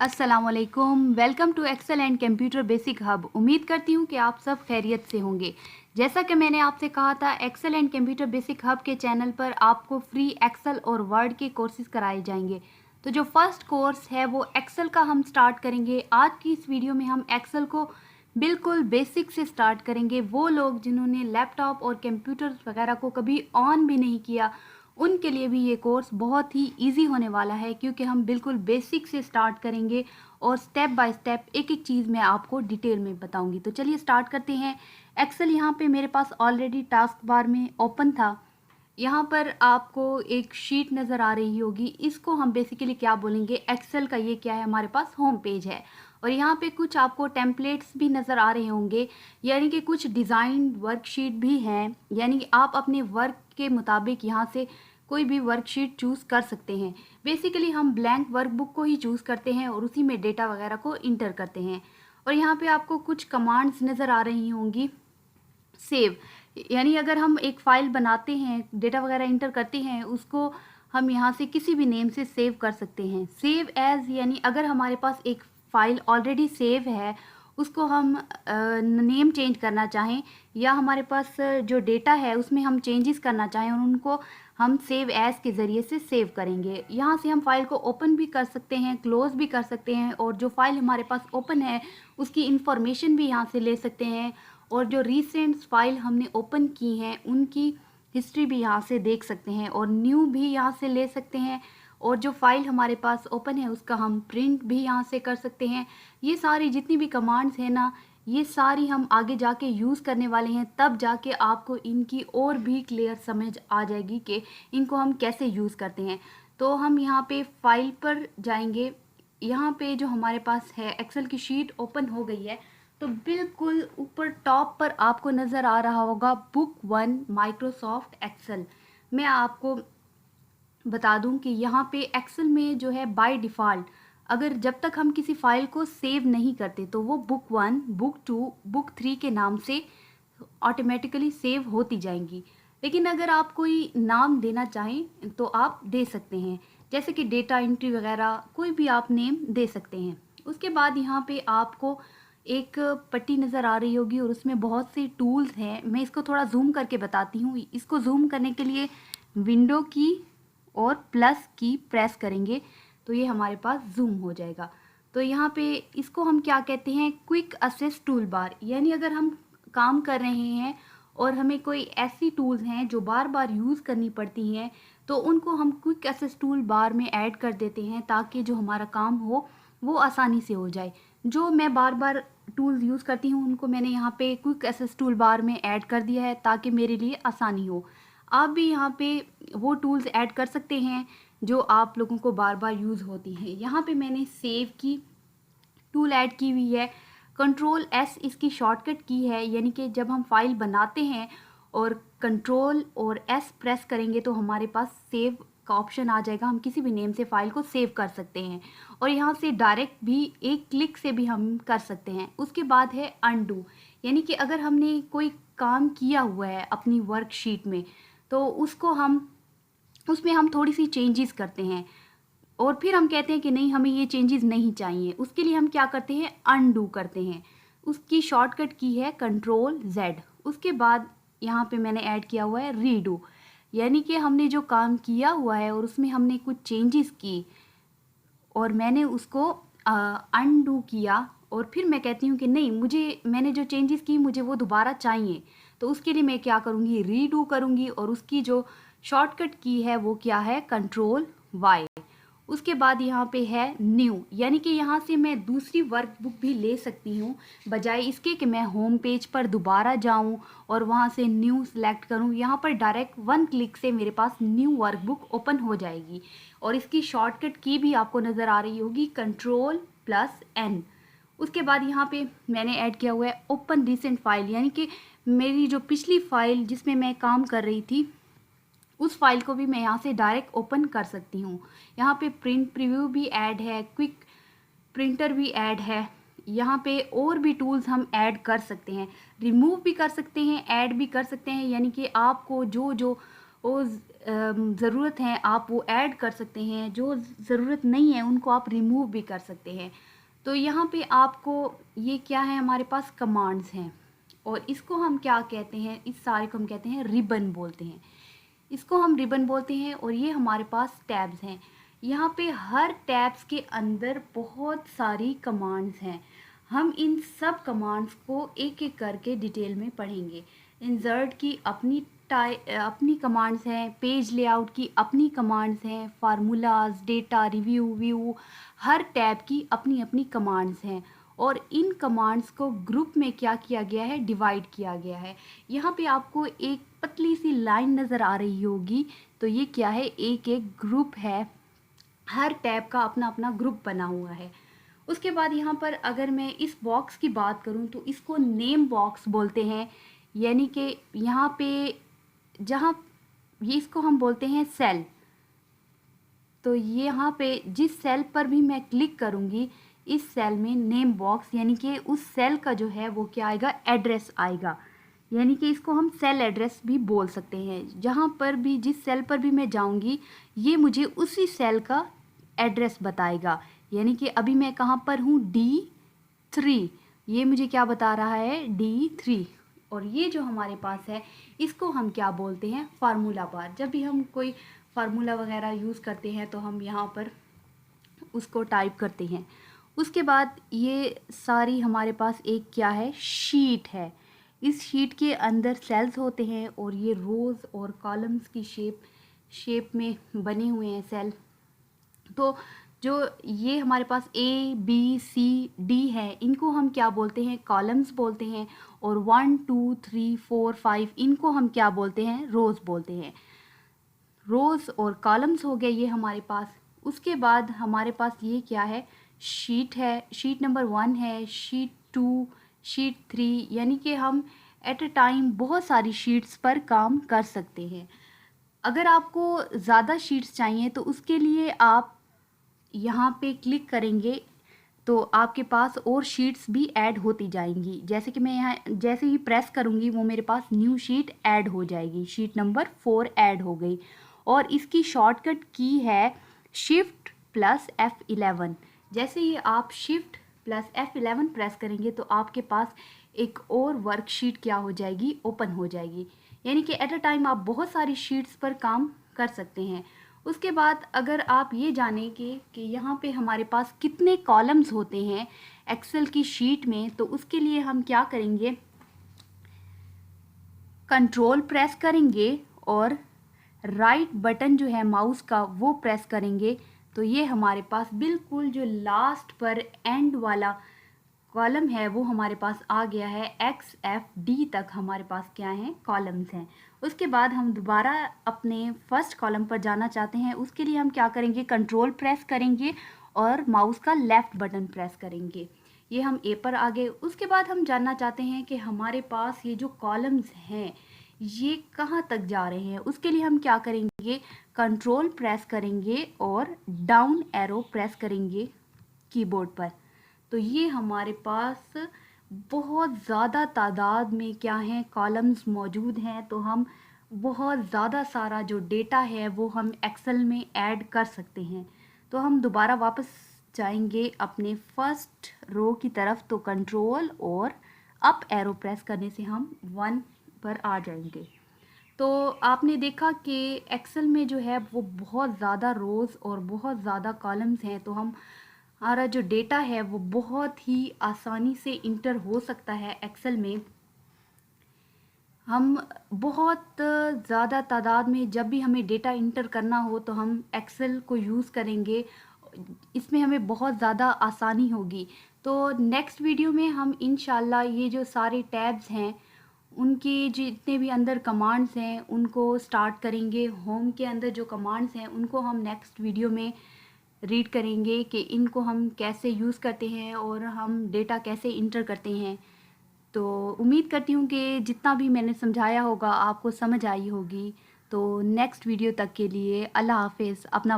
अस्सलामुअलैकुम, welcome to Excel and computer basic hub. उम्मीद करती हूँ कि आप सब खैरियत से होंगे। जैसा कि मैंने आपसे कहा था, Excel and computer basic hub के चैनल पर आपको फ्री एक्सेल और वर्ड के कोर्सेज कराए जाएंगे। तो जो फर्स्ट कोर्स है वो एक्सेल का हम स्टार्ट करेंगे। आज की इस वीडियो में हम एक्सेल को बिल्कुल बेसिक से स्टार्ट करेंगे। वो लोग जिन्होंने लैपटॉप और कंप्यूटर वगैरह को कभी ऑन भी नहीं किया, उनके लिए भी ये कोर्स बहुत ही इजी होने वाला है, क्योंकि हम बिल्कुल बेसिक से स्टार्ट करेंगे और स्टेप बाय स्टेप एक एक चीज़ मैं आपको डिटेल में बताऊंगी। तो चलिए स्टार्ट करते हैं। एक्सेल यहाँ पे मेरे पास ऑलरेडी टास्क बार में ओपन था। यहाँ पर आपको एक शीट नज़र आ रही होगी, इसको हम बेसिकली क्या बोलेंगे, एक्सेल का ये क्या है, हमारे पास होम पेज है। और यहाँ पे कुछ आपको टेम्पलेट्स भी नज़र आ रहे होंगे, यानी कि कुछ डिज़ाइन वर्कशीट भी हैं। यानी कि आप अपने वर्क के मुताबिक यहाँ से कोई भी वर्कशीट चूज़ कर सकते हैं। बेसिकली हम ब्लैंक वर्कबुक को ही चूज़ करते हैं और उसी में डेटा वगैरह को इंटर करते हैं। और यहाँ पे आपको कुछ कमांड्स नज़र आ रही होंगी। सेव, यानी अगर हम एक फ़ाइल बनाते हैं, डेटा वगैरह इंटर करते हैं, उसको हम यहाँ से किसी भी नेम से सेव कर सकते हैं। सेव एज़, यानी अगर हमारे पास एक फ़ाइल ऑलरेडी सेव है, उसको हम नेम चेंज करना चाहें, या हमारे पास जो डेटा है उसमें हम चेंजेस करना चाहें, और उनको हम सेव एज़ के ज़रिए से सेव करेंगे। यहाँ से हम फाइल को ओपन भी कर सकते हैं, क्लोज़ भी कर सकते हैं, और जो फाइल हमारे पास ओपन है उसकी इंफॉर्मेशन भी यहाँ से ले सकते हैं, और जो रिसेंट फाइल हमने ओपन की हैं उनकी हिस्ट्री भी यहाँ से देख सकते हैं, और न्यू भी यहाँ से ले सकते हैं, और जो फाइल हमारे पास ओपन है उसका हम प्रिंट भी यहाँ से कर सकते हैं। ये सारी जितनी भी कमांड्स हैं ना, ये सारी हम आगे जाके यूज़ करने वाले हैं, तब जाके आपको इनकी और भी क्लियर समझ आ जाएगी कि इनको हम कैसे यूज़ करते हैं। तो हम यहाँ पे फाइल पर जाएंगे। यहाँ पे जो हमारे पास है, एक्सेल की शीट ओपन हो गई है। तो बिल्कुल ऊपर टॉप पर आपको नज़र आ रहा होगा बुक 1 माइक्रोसॉफ्ट एक्सेल। मैं आपको बता दूं कि यहाँ पे एक्सेल में जो है बाय डिफ़ॉल्ट, अगर जब तक हम किसी फाइल को सेव नहीं करते तो वो बुक 1, बुक 2, बुक 3 के नाम से ऑटोमेटिकली सेव होती जाएंगी। लेकिन अगर आप कोई नाम देना चाहें तो आप दे सकते हैं, जैसे कि डेटा एंट्री वगैरह, कोई भी आप नेम दे सकते हैं। उसके बाद यहाँ पे आपको एक पट्टी नज़र आ रही होगी और उसमें बहुत से टूल्स हैं। मैं इसको थोड़ा जूम करके बताती हूँ। इसको जूम करने के लिए विंडो की और प्लस की प्रेस करेंगे तो ये हमारे पास जूम हो जाएगा। तो यहाँ पे इसको हम क्या कहते हैं, क्विक असेस टूल बार। यानी अगर हम काम कर रहे हैं और हमें कोई ऐसी टूल्स हैं जो बार बार यूज़ करनी पड़ती हैं, तो उनको हम क्विक असेस टूल बार में ऐड कर देते हैं, ताकि जो हमारा काम हो वो आसानी से हो जाए। जो मैं बार बार टूल्स यूज़ करती हूँ उनको मैंने यहाँ पे क्विक असेस टूल बार में ऐड कर दिया है, ताकि मेरे लिए आसानी हो। आप भी यहाँ पे वो टूल्स ऐड कर सकते हैं जो आप लोगों को बार बार यूज़ होती हैं। यहाँ पे मैंने सेव की टूल ऐड की हुई है। कंट्रोल एस इसकी शॉर्टकट की है, यानी कि जब हम फाइल बनाते हैं और कंट्रोल और एस प्रेस करेंगे तो हमारे पास सेव का ऑप्शन आ जाएगा। हम किसी भी नेम से फाइल को सेव कर सकते हैं, और यहाँ से डायरेक्ट भी एक क्लिक से भी हम कर सकते हैं। उसके बाद है अनडू, यानी कि अगर हमने कोई काम किया हुआ है अपनी वर्कशीट में, तो उसमें हम थोड़ी सी चेंजेस करते हैं, और फिर हम कहते हैं कि नहीं, हमें ये चेंजेस नहीं चाहिए। उसके लिए हम क्या करते हैं, अनडू करते हैं। उसकी शॉर्टकट की है कंट्रोल जेड। उसके बाद यहाँ पे मैंने ऐड किया हुआ है रीडू, यानी कि हमने जो काम किया हुआ है और उसमें हमने कुछ चेंजेस की और मैंने उसको अनडू किया, और फिर मैं कहती हूँ कि नहीं, मैंने जो चेंजेस की मुझे वो दोबारा चाहिए। तो उसके लिए मैं क्या करूँगी, रीडू करूँगी, और उसकी जो शॉर्टकट की है वो क्या है, कंट्रोल वाई। उसके बाद यहाँ पे है न्यू, यानी कि यहाँ से मैं दूसरी वर्कबुक भी ले सकती हूँ, बजाय इसके कि मैं होम पेज पर दोबारा जाऊँ और वहाँ से न्यू सेलेक्ट करूँ। यहाँ पर डायरेक्ट वन क्लिक से मेरे पास न्यू वर्कबुक ओपन हो जाएगी, और इसकी शॉर्टकट की भी आपको नज़र आ रही होगी, कंट्रोल प्लस एन। उसके बाद यहाँ पे मैंने ऐड किया हुआ है ओपन रिसेंट फाइल, यानी कि मेरी जो पिछली फ़ाइल जिसमें मैं काम कर रही थी उस फाइल को भी मैं यहाँ से डायरेक्ट ओपन कर सकती हूँ। यहाँ पे प्रिंट प्रीव्यू भी ऐड है, क्विक प्रिंटर भी ऐड है। यहाँ पे और भी टूल्स हम ऐड कर सकते हैं, रिमूव भी कर सकते हैं, ऐड भी कर सकते हैं। यानी कि आपको जो जो वो ज़रूरत है आप वो ऐड कर सकते हैं, जो ज़रूरत नहीं है उनको आप रिमूव भी कर सकते हैं। तो यहाँ पे आपको ये क्या है, हमारे पास कमांड्स हैं और इसको हम क्या कहते हैं, इस सारे को हम कहते हैं रिबन बोलते हैं। इसको हम रिबन बोलते हैं और ये हमारे पास टैब्स हैं। यहाँ पे हर टैब्स के अंदर बहुत सारी कमांड्स हैं। हम इन सब कमांड्स को एक एक करके डिटेल में पढ़ेंगे। इंसर्ट की अपनी कमांड्स हैं, पेज लेआउट की अपनी कमांड्स हैं, फार्मूलाज, डेटा, रिव्यू, व्यू, हर टैब की अपनी अपनी कमांड्स हैं और इन कमांड्स को ग्रुप में क्या किया गया है, डिवाइड किया गया है। यहाँ पे आपको एक पतली सी लाइन नज़र आ रही होगी, तो ये क्या है, एक एक ग्रुप है, हर टैब का अपना अपना ग्रुप बना हुआ है। उसके बाद यहाँ पर अगर मैं इस बॉक्स की बात करूँ तो इसको नेम बॉक्स बोलते हैं, यानी कि यहाँ पे जहाँ ये इसको हम बोलते हैं सेल। तो ये यहाँ पे जिस सेल पर भी मैं क्लिक करूँगी, इस सेल में नेम बॉक्स यानी कि उस सेल का जो है वो क्या आएगा, एड्रेस आएगा। यानी कि इसको हम सेल एड्रेस भी बोल सकते हैं। जहाँ पर भी, जिस सेल पर भी मैं जाऊँगी, ये मुझे उसी सेल का एड्रेस बताएगा। यानी कि अभी मैं कहाँ पर हूँ, D3, ये मुझे क्या बता रहा है, D3। और ये जो हमारे पास है इसको हम क्या बोलते हैं, फार्मूला बार। जब भी हम कोई फार्मूला वगैरह यूज़ करते हैं तो हम यहाँ पर उसको टाइप करते हैं। उसके बाद ये सारी हमारे पास एक क्या है, शीट है। इस शीट के अंदर सेल्स होते हैं और ये रोज़ और कॉलम्स की शेप में बने हुए हैं सेल। तो जो ये हमारे पास A, B, C, D है, इनको हम क्या बोलते हैं, कॉलम्स बोलते हैं। और 1, 2, 3, 4, 5 इनको हम क्या बोलते हैं, रोज़ बोलते हैं। रोज़ और कॉलम्स हो गए ये हमारे पास। उसके बाद हमारे पास ये क्या है, शीट है। शीट नंबर 1 है, शीट 2, शीट 3, यानी कि हम एट अ टाइम बहुत सारी शीट्स पर काम कर सकते हैं। अगर आपको ज़्यादा शीट्स चाहिए तो उसके लिए आप यहाँ पे क्लिक करेंगे तो आपके पास और शीट्स भी ऐड होती जाएंगी। जैसे कि मैं यहाँ जैसे ही प्रेस करूँगी वो मेरे पास न्यू शीट ऐड हो जाएगी। शीट नंबर 4 ऐड हो गई और इसकी शॉर्टकट की है शिफ्ट प्लस F11। जैसे ही आप शिफ्ट प्लस F11 प्रेस करेंगे तो आपके पास एक और वर्कशीट क्या हो जाएगी, ओपन हो जाएगी। यानी कि एट अ टाइम आप बहुत सारी शीट्स पर काम कर सकते हैं। उसके बाद अगर आप ये जानें कि यहाँ पे हमारे पास कितने कॉलम्स होते हैं एक्सेल की शीट में, तो उसके लिए हम क्या करेंगे, कंट्रोल प्रेस करेंगे और राइट बटन जो है माउस का वो प्रेस करेंगे तो ये हमारे पास बिल्कुल जो लास्ट पर एंड वाला कॉलम है वो हमारे पास आ गया है। XFD तक हमारे पास क्या है, कॉलम्स हैं। उसके बाद हम दोबारा अपने फर्स्ट कॉलम पर जाना चाहते हैं, उसके लिए हम क्या करेंगे, कंट्रोल प्रेस करेंगे और माउस का लेफ़्ट बटन प्रेस करेंगे। ये हम A पर आ गए। उसके बाद हम जानना चाहते हैं कि हमारे पास ये जो कॉलम्स हैं ये कहाँ तक जा रहे हैं। उसके लिए हम क्या करेंगे, कंट्रोल प्रेस करेंगे और डाउन एरो प्रेस करेंगे कीबोर्ड पर। तो ये हमारे पास बहुत ज़्यादा तादाद में क्या हैं, कॉलम्स मौजूद हैं। तो हम बहुत ज़्यादा सारा जो डेटा है वो हम एक्सेल में ऐड कर सकते हैं। तो हम दोबारा वापस जाएंगे अपने फर्स्ट रो की तरफ, तो कंट्रोल और अप एरो प्रेस करने से हम 1 पर आ जाएंगे। तो आपने देखा कि एक्सेल में जो है वो बहुत ज़्यादा रोज़ और बहुत ज़्यादा कॉलम्स हैं। तो हमारा जो डेटा है वो बहुत ही आसानी से इंटर हो सकता है एक्सेल में। हम बहुत ज़्यादा तादाद में जब भी हमें डेटा इंटर करना हो तो हम एक्सेल को यूज़ करेंगे, इसमें हमें बहुत ज़्यादा आसानी होगी। तो नेक्स्ट वीडियो में हम इंशाल्लाह ये जो सारे टैब्स हैं उनके जितने भी अंदर कमांड्स हैं उनको स्टार्ट करेंगे। होम के अंदर जो कमांड्स हैं उनको हम नेक्स्ट वीडियो में रीड करेंगे कि इनको हम कैसे यूज़ करते हैं और हम डेटा कैसे इंटर करते हैं। तो उम्मीद करती हूँ कि जितना भी मैंने समझाया होगा आपको समझ आई होगी। तो नेक्स्ट वीडियो तक के लिए अल्लाह हाफ़िज़। अपना